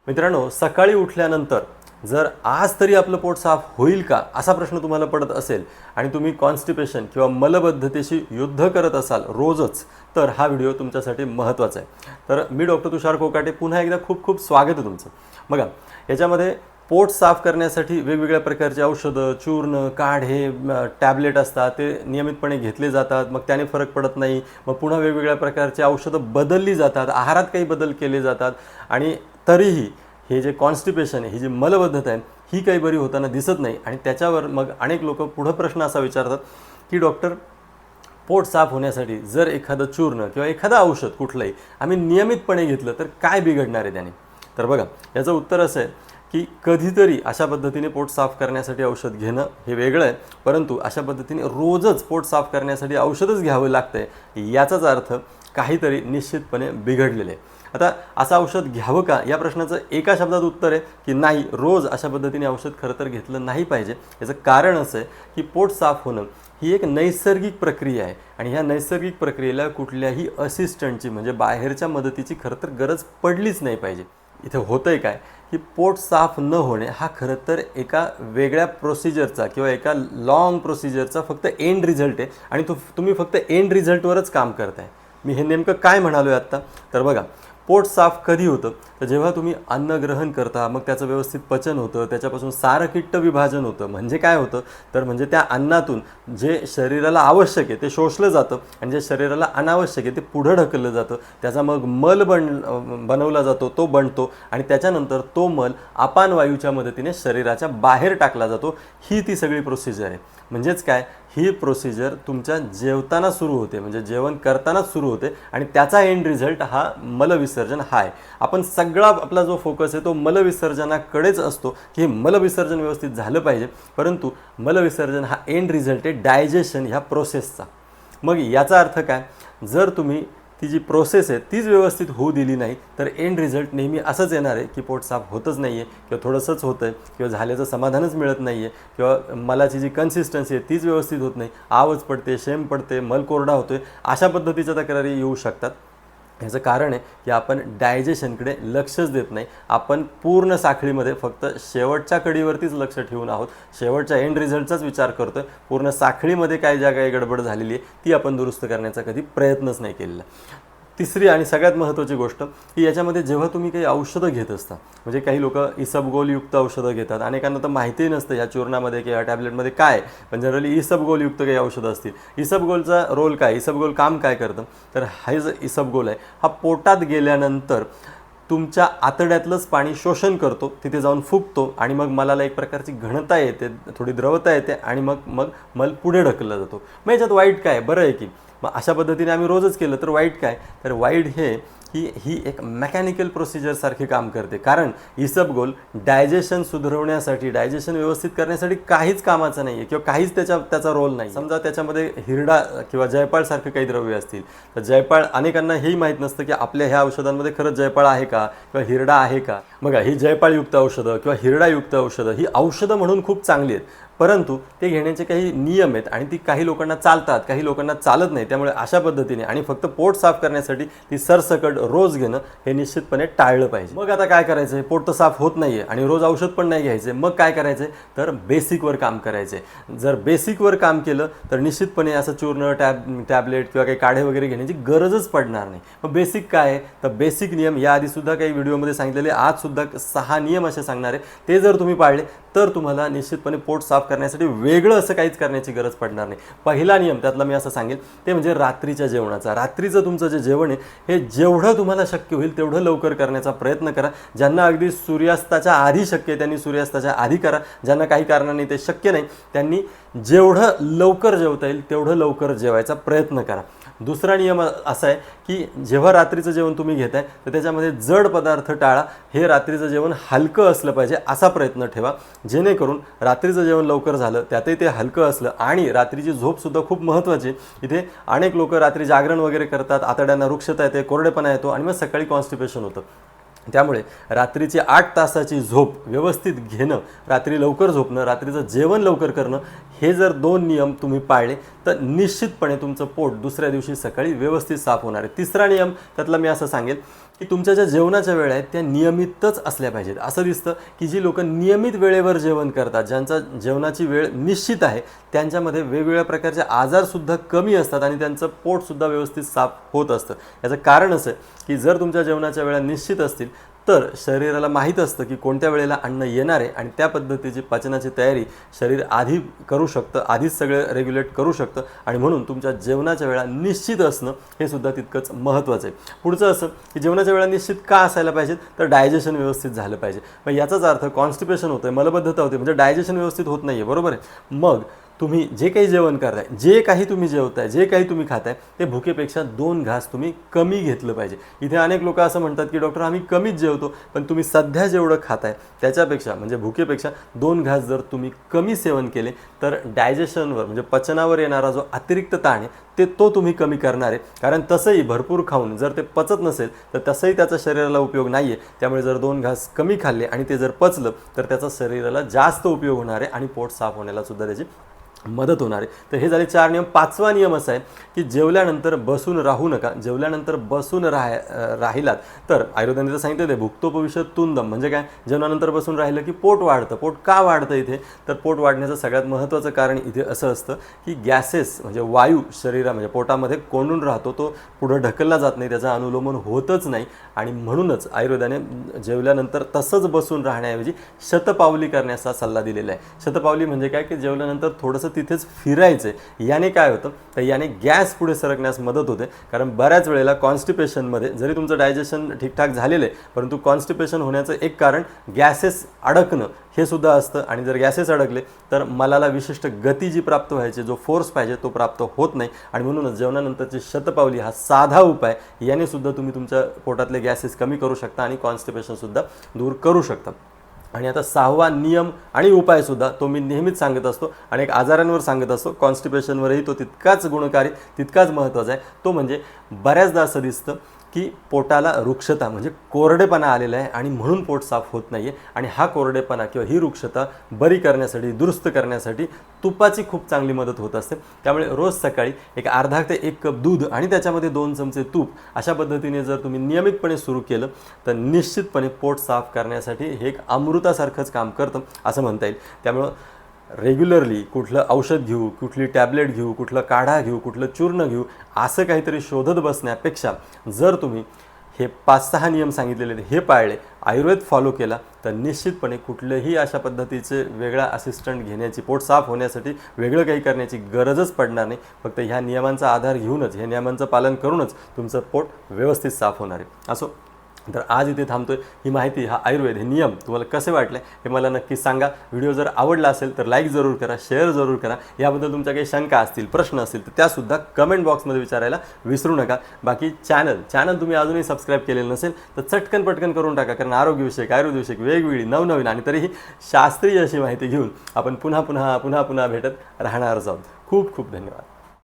मित्रांनो, सकाळी उठल्यानंतर जर आज तरी आपलं पोट साफ होईल का असा प्रश्न तुम्हाला पडत असेल आणि तुम्ही कॉन्स्टिपेशन किंवा मलबद्धतेशी युद्ध करत असाल रोजच, तर हा व्हिडिओ तुमच्यासाठी महत्त्वाचा आहे. तर मी डॉक्टर तुषार कोकाटे पुन्हा एकदा खूप खूप स्वागत आहे तुमचं. बघा, याच्यामध्ये पोट साफ करण्यासाठी वेगवेगळ्या प्रकारचे औषधं, चूर्ण, काढे, टॅबलेट असतात, ते नियमितपणे घेतले जातात. मग त्याने फरक पडत नाही, मग पुन्हा वेगवेगळ्या प्रकारचे औषधं बदलली जातात, आहारात काही बदल केले जातात आणि तरीही हे जे कॉन्स्टिपेशन आहे, ही जी मलबद्धता आहे, ही काही बरी होताना दिसत नाही. आणि त्याच्यावर मग अनेक लोक पुढं प्रश्न असा विचारतात की डॉक्टर, पोट साफ होण्यासाठी जर एखादं चूर्ण किंवा एखादं औषध कुठलंही आम्ही नियमितपणे घेतलं तर काय बिघडणार आहे त्याने? तर बघा, याचं उत्तर असं आहे की कधीतरी अशा पद्धतीने पोट साफ करण्यासाठी औषध घेणं हे वेगळं आहे, परंतु अशा पद्धतीने रोजच पोट साफ करण्यासाठी औषधच घ्यावं लागतंय याचाच अर्थ काहीतरी निश्चितपणे बिघडलेलं आहे. आता असं औषध घ्यावं का या प्रश्नाचं एका शब्दात उत्तर आहे की नाही, रोज अशा पद्धतीने औषध खरं तर घेतलं नाही पाहिजे. याचं कारण असं आहे की पोट साफ होणं ही एक नैसर्गिक प्रक्रिया आहे आणि ह्या नैसर्गिक प्रक्रियेला कुठल्याही असिस्टंटची म्हणजे बाहेरच्या मदतीची खरं तर गरज पडलीच नाही पाहिजे. इथे होतंय काय की पोट साफ न होणे हा खरं तर एका वेगळ्या प्रोसिजरचा किंवा एका लॉंग प्रोसिजरचा फक्त एंड रिझल्ट आहे आणि तुम्ही फक्त एंड रिझल्टवरच काम करताय. मी हे नेमकं काय म्हणालो आहे आत्ता? तर बघा, पोट साफ कधी होतं तर जेव्हा तुम्ही अन्न ग्रहण करता, मग त्याचं व्यवस्थित पचन होतं, त्याच्यापासून सारकिट्ट विभाजन होतं. म्हणजे काय होतं तर म्हणजे त्या अन्नातून जे शरीराला आवश्यक आहे ते शोषलं जातं आणि जे शरीराला अनावश्यक आहे ते पुढं ढकललं जातं. त्याचा मग मल बनवला जातो, तो बनतो आणि त्याच्यानंतर तो मल अपान वायूच्या मदतीने शरीराच्या बाहेर टाकला जातो. ही ती सगळी प्रोसिजर आहे. म्हणजेच काय, ही प्रोसिजर तुमच्या जेवताना सुरू होते, म्हणजे जेवण करतानाच सुरू होते आणि त्याचा एंड रिझल्ट हा मलविसर्जन हा आहे. आपण सगळा आपला जो फोकस आहे तो मलविसर्जनाकडेच असतो की हे मलविसर्जन व्यवस्थित झालं पाहिजे, परंतु मलविसर्जन हा एंड रिझल्ट आहे डायजेशन ह्या प्रोसेसचा. मग याचा अर्थ काय, जर तुम्ही ती जी प्रोसेस आहे तीच व्यवस्थित होऊ दिली नाही तर एंड रिझल्ट नेहमी असंच येणार आहे की पोट साफ होतच नाही आहे किंवा थोडंसंच होतं आहे किंवा झाल्याचं समाधानच मिळत नाही आहे किंवा मलाची जी कन्सिस्टन्सी आहे तीच व्यवस्थित होत नाही, आवच पडते, शेम पडते, मल कोरडा होतो आहे, अशा पद्धतीच्या तक्रारी येऊ शकतात. याचं कारण आहे की आपण डायजेशनकडे लक्षच देत नाही. आपण पूर्ण साखळीमध्ये फक्त शेवटच्या कडीवरतीच लक्ष ठेवून आहोत, शेवटच्या एंड रिझल्टचाच विचार करतो आहे. पूर्ण साखळीमध्ये काय ज्या काही गडबड झालेली आहे ती आपण दुरुस्त करण्याचा कधी प्रयत्नच नाही केलेला. तिसरी आणि सगळ्यात महत्त्वाची गोष्ट की याच्यामध्ये जेव्हा तुम्ही काही औषधं घेत असता, म्हणजे काही लोक इसबगोलयुक्त औषधं घेतात, अनेकांना तर माहितीही नसतं ह्या चूर्णामध्ये किंवा टॅबलेटमध्ये काय, पण जनरली इसबगोलयुक्त काही औषधं असतील. इसबगोलचा रोल काय, इसबगोल काम काय करतं तर हा जो इसबगोल आहे हा पोटात गेल्यानंतर तुमच्या आतड्यातलंच पाणी शोषण करतो, तिथे जाऊन फुगतो आणि मग मलाला एक प्रकारची घनता येते, थोडी द्रवता येते आणि मग मल पुढे ढकलला जातो. मग याच्यात वाईट काय, बरं आहे की मग अशा पद्धतीने आम्ही रोजच केलं तर वाईट काय, तर वाईट हे की ही एक मेकॅनिकल प्रोसिजरसारखी काम करते. कारण इसबगोल डायजेशन सुधारवण्यासाठी, डायजेशन व्यवस्थित करण्यासाठी काहीच कामाचं नाही आहे किंवा काहीच त्याचा रोल नाही. समजा त्याच्यामध्ये हिरडा किंवा जयपाळसारखे काही द्रव्य असतील तर जयपाळ, अनेकांना हेही माहीत नसतं की आपल्या ह्या औषधांमध्ये खरंच जयपाळ आहे का किंवा हिरडा आहे का. बघा, ही जयपाळयुक्त औषधं किंवा हिरडायुक्त औषधं ही औषधं म्हणून खूप चांगली आहेत, परंतु ते घेण्याचे काही नियम आहेत आणि ती काही लोकांना चालतात, काही लोकांना चालत नाही. त्यामुळे अशा पद्धतीने आणि फक्त पोट साफ करण्यासाठी ती सरसकट रोज घेणं हे निश्चितपणे टाळलं पाहिजे. मग आता काय करायचं आहे, पोट तर साफ होत नाही आहे आणि रोज औषध पण नाही घ्यायचं आहे, मग काय करायचं आहे तर बेसिकवर काम करायचं आहे. जर बेसिकवर काम केलं तर निश्चितपणे असं चूर्ण, टॅबलेट किंवा काही काढे वगैरे घेण्याची गरजच पडणार नाही. मग बेसिक काय आहे तर बेसिक नियम याआधीसुद्धा काही व्हिडिओमध्ये सांगितलेले, आजसुद्धा 6 नियम असे सांगणार आहे. ते जर तुम्ही पाळले तर तुम्हाला निश्चितपणे पोट साफ करण्यासाठी वेगळं असं काहीच करण्याची गरज पडणार नाही. पहिला नियम त्यातला मी असं सांगेल ते म्हणजे रात्रीच्या जेवणाचा. रात्रीचं तुमचं जे जेवण आहे हे जेवढं तुम्हाला शक्य होईल तेवढं लवकर करण्याचा प्रयत्न करा. ज्यांना अगदी सूर्यास्ताच्या आधी शक्य आहे त्यांनी सूर्यास्ताच्या आधी करा. ज्यांना काही कारणाने ते शक्य नाही त्यांनी जेवढं लवकर जेवता येईल तेवढं लवकर जेवायचा प्रयत्न करा. दुसरा नियम असा आहे की जेव्हा रात्रीचं जेवण तुम्ही घेताय तर त्याच्यामध्ये जड पदार्थ टाळा. हे रात्रीचं जेवण हलकं असलं पाहिजे असा प्रयत्न ठेवा, जेणेकरून रात्रीचं जेवण लवकर झालं, त्यातही ते हलकं असलं. आणि रात्रीची झोपसुद्धा खूप महत्त्वाची. इथे अनेक लोक रात्री जागरण वगैरे करतात, आतड्यांना रुक्षता येते, कोरडेपणा येतो आणि मग सकाळी कॉन्स्टिपेशन होतं. त्यामुळे रात्रीची 8 तासाची झोप व्यवस्थित घेणं, रात्री लवकर झोपणं, रात्रीचं जेवण लवकर करणं, हे जर 2 नियम तुम्ही पाळले तर निश्चितपणे तुमचं पोट दुसऱ्या दिवशी सकाळी व्यवस्थित साफ होणार आहे. तिसरा नियम त्यातला मी असं सांगेल की तुमच्या ज्या जेवणाच्या वेळा आहेत त्या नियमितच असल्या पाहिजेत. असं दिसतं की जी लोक नियमित वेळेवर जेवण करतात, ज्यांचा जेवणाची वेळ निश्चित आहे, त्यांच्यामध्ये वेगवेगळ्या प्रकारचे आजारसुद्धा कमी असतात आणि त्यांचं पोटसुद्धा व्यवस्थित साफ होत असतं. याचं कारण असं आहे की जर तुमच्या जेवणाच्या वेळा निश्चित असतील तर शरीराला माहीत असतं की कोणत्या वेळेला अन्न येणार आहे आणि त्या पद्धतीची पचनाची तयारी शरीर आधी करू शकतं, आधीच सगळं रेग्युलेट करू शकतं आणि म्हणून तुमच्या जेवणाच्या वेळा निश्चित असणं हे सुद्धा तितकंच महत्त्वाचं आहे. पुढचं असं की जेवणाच्या वेळा निश्चित का असायला पाहिजेत, तर डायजेशन व्यवस्थित झालं पाहिजे. मग याचाच अर्थ कॉन्स्टिपेशन होतं आहे, मलबद्धता होते, म्हणजे डायजेशन व्यवस्थित होत नाही आहे, बरोबर आहे. मग तुम्ही जे काही जेवण करताय, जे काही तुम्ही जेवताय, जे काही तुम्ही खाताय ते भुकेपेक्षा 2 घास तुम्ही कमी घेतलं पाहिजे. इथे अनेक लोक असं म्हणतात की डॉक्टर आम्ही कमीच जेवतो, पण तुम्ही सध्या जेवढं खाताय त्याच्यापेक्षा म्हणजे भुकेपेक्षा 2 घास जर तुम्ही कमी सेवन केले तर डायजेशनवर म्हणजे पचनावर येणारा जो अतिरिक्त ताण आहे तो तुम्ही कमी करणार आहे. कारण तसंही भरपूर खाऊन जर ते पचत नसेल तर तसंही त्याचा शरीराला उपयोग नाही आहे. त्यामुळे जर 2 घास कमी खाल्ले आणि ते जर पचलं तर त्याचा शरीराला जास्त उपयोग होणार आहे आणि पोट साफ होण्याला सुद्धा त्याची मदत होणार आहे. तर हे झाले 4 नियम. 5वा नियम असा आहे की जेवल्यानंतर बसून राहू नका. जेवल्यानंतर बसून राहिलात तर आयुर्वेदाने तर सांगितलं ते भुक्तोपविशत तुंदम, म्हणजे काय, जेवणानंतर बसून राहिलं की पोट वाढतं. पोट का वाढतं इथे, तर पोट वाढण्याचं सगळ्यात महत्त्वाचं कारण इथे असं असतं की गॅसेस म्हणजे वायू म्हणजे पोटामध्ये कोंडून राहतो, तो पुढं ढकलला जात नाही, त्याचं अनुलोमन होतच नाही आणि म्हणूनच आयुर्वेदाने जेवल्यानंतर तसंच बसून राहण्याऐवजी शतपावली करण्याचा सल्ला दिलेला आहे. शतपावली म्हणजे काय की जेवल्यानंतर थोडंसं तिथेच फिरायचं. याने काय होतं तर याने गॅस पुढे सरकण्यास मदत होते. कारण बऱ्याच वेळेला कॉन्स्टिपेशनमध्ये जरी तुमचं डायजेशन ठीकठाक झालेलं आहे परंतु कॉन्स्टिपेशन होण्याचं एक कारण गॅसेस अडकणं हे सुद्धा असतं आणि जर गॅसेस अडकले तर मलाला विशिष्ट गती जी प्राप्त व्हायची, जो फोर्स पाहिजे तो प्राप्त होत नाही आणि म्हणूनच जेवणानंतरची शतपावली हा साधा उपाय, याने सुद्धा तुम्ही तुमच्या पोटातले गॅसेस कमी करू शकता आणि कॉन्स्टिपेशनसुद्धा दूर करू शकता. आणि आता 6वा नियम आणि उपायसुद्धा तो मी नेहमीच सांगत असतो, अनेक आजारांवर सांगत असतो, कॉन्स्टिपेशनवरही तो तितकाच गुणकारी, तितकाच महत्त्वाचा आहे. तो म्हणजे बऱ्याचदा असं दिसतं की पोटाला रुक्षता म्हणजे कोरडेपणा आलेला आहे आणि म्हणून पोट साफ होत नाही आहे. आणि हा कोरडेपणा किंवा ही रुक्षता बरी करण्यासाठी, दुरुस्त करण्यासाठी तुपाची खूप चांगली मदत होत असते. त्यामुळे रोज सकाळी एक अर्धा ते 1 कप दूध आणि त्याच्यामध्ये 2 चमचे तूप अशा पद्धतीने जर तुम्ही नियमितपणे सुरू केलं तर निश्चितपणे पोट साफ करण्यासाठी हे एक अमृतासारखंच काम करतं असं म्हणता येईल. त्यामुळं रेग्युलरली कुठलं औषध घेऊ, कुठली टॅबलेट घेऊ, कुठलं काढा घेऊ, कुठलं चूर्ण घेऊ, असं काहीतरी शोधत बसण्यापेक्षा जर तुम्ही हे 5-6 नियम सांगितलेले हे पाळले, आयुर्वेद फॉलो केला तर निश्चितपणे कुठल्याही अशा पद्धतीचे वेगळा असिस्टंट घेण्याची, पोट साफ होण्यासाठी वेगळं काही करण्याची गरजच पडणार नाही. फक्त ह्या नियमांचा आधार घेऊनच, ह्या नियमांचं पालन करूनच तुमचं पोट व्यवस्थित साफ होणार आहे. असो, तर आज इथे थांबतोय. ही माहिती, हा आयुर्वेद, हे नियम तुम्हाला कसे वाटले हे मला नक्की सांगा. व्हिडिओ जर आवडला असेल तर लाईक जरूर करा, शेअर जरूर करा. याबद्दल तुमच्या काही शंका असतील, प्रश्न असतील तर त्यासुद्धा कमेंट बॉक्समध्ये विचारायला विसरू नका. बाकी चॅनल तुम्ही अजूनही सबस्क्राईब केलेलं नसेल तर चटकन पटकन करून टाका, कारण आरोग्यविषयक, आयुर्वेदविषयक वेगवेगळी नवनवीन आणि तरीही शास्त्रीय अशी माहिती घेऊन आपण पुन्हा भेटत राहणारच आहोत. खूप खूप धन्यवाद.